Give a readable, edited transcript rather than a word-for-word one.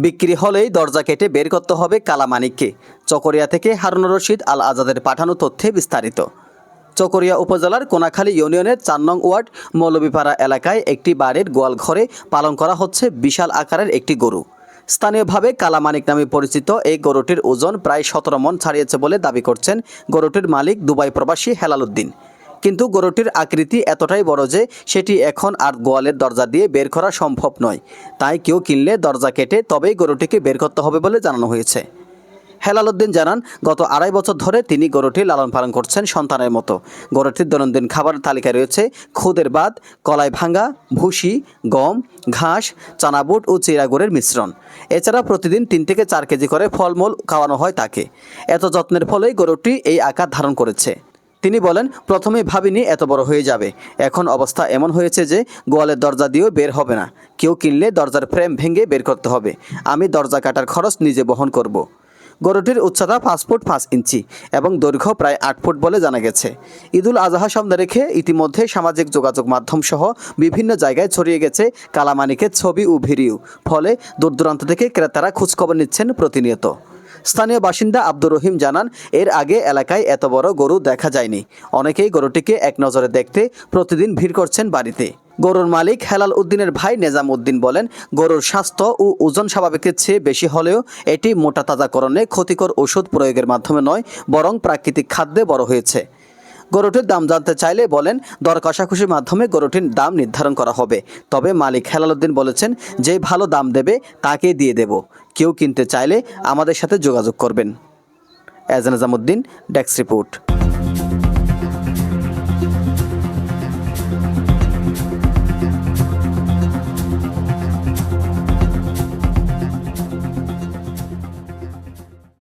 বিক্রি হলেই দরজা কেটে বের করতে হবে কালামানিককে। চকরিয়া থেকে হারুনুর রশিদ আল আজাদের পাঠানো তথ্যে বিস্তারিত। চকরিয়া উপজেলার কোনাখালী ইউনিয়নের ৪ নং ওয়ার্ড মৌলভীপাড়া এলাকায় একটি বাড়ির গোয়াল ঘরে পালন করা হচ্ছে বিশাল আকারের একটি গরু। স্থানীয়ভাবে কালামানিক নামে পরিচিত এই গরুটির ওজন প্রায় ১৭ মণ ছাড়িয়েছে বলে দাবি করছেন গরুটির মালিক দুবাই প্রবাসী হেলাল উদ্দিন। কিন্তু গরুটির আকৃতি এতটাই বড় যে সেটি এখন আর গোয়ালের দরজা দিয়ে বের করা সম্ভব নয়। তাই কেউ কিনলে দরজা কেটে তবেই গরুটিকে বের করতে হবে বলে জানানো হয়েছে। হেলাল উদ্দিন জানান, গত ২.৫ বছর ধরে তিনি গরুটি লালন পালন করছেন সন্তানের মতো। গরুটির দৈনন্দিন খাবারের তালিকায় রয়েছে খুদের ভাত, কলাই ভাঙ্গা, ভুসি, গম, ঘাস, চানাবুট ও চিরা গুড়ের মিশ্রণ। এছাড়া প্রতিদিন ৩ থেকে ৪ কেজি করে ফলমূল খাওয়ানো হয় তাকে। এত যত্নের ফলেই গরুটি এই আকার ধারণ করেছে। তিনি বলেন, প্রথমে ভাবিনি এত বড় হয়ে যাবে। এখন অবস্থা এমন হয়েছে যে গোয়ালের দরজা দিয়েও বের হবে না। কেউ কিনলে দরজার ফ্রেম ভেঙে বের করতে হবে। আমি দরজা কাটার খরচ নিজে বহন করব। গরুটির উচ্চতা ৫ ফুট ৫ ইঞ্চি এবং দৈর্ঘ্য প্রায় ৮ ফুট বলে জানা গেছে। ঈদুল আজহা সামনে রেখে ইতিমধ্যে সামাজিক যোগাযোগ মাধ্যম সহ বিভিন্ন জায়গায় ছড়িয়ে গেছে কালামানিকের ছবি ও ভিডিও। ফলে দূর দূরান্ত থেকে ক্রেতারা খোঁজখবর নিচ্ছেন প্রতিনিয়ত। স্থানীয় বাসিন্দা আব্দুর রহিম জানান, এর আগে এলাকায় এত বড় গরু দেখা যায়নি। অনেকেই গরুটিকে এক নজরে দেখতে প্রতিদিন ভিড় করছেন বাড়িতে। গরুর মালিক হেলাল উদ্দিনের ভাই নেজাম উদ্দিন বলেন, গরুর স্বাস্থ্য ও ওজন স্বাভাবিকের চেয়ে বেশি হলেও এটি মোটা তাজাকরণে ক্ষতিকর ওষুধ প্রয়োগের মাধ্যমে নয়, বরং প্রাকৃতিক খাদ্যে বড় হয়েছে। গরুটির দাম জানতে চাইলে বলেন, দর কষাকষির মাধ্যমে গরুটির দাম নির্ধারণ করা হবে। তবে মালিক হেলাল উদ্দিন বলেছেন, যে ভালো দাম দেবে তাকে দিয়ে দেব। কেউ কিনতে চাইলে আমাদের সাথে যোগাযোগ করবেন। এজান নিজামুদ্দিন, ডেস্ক রিপোর্ট।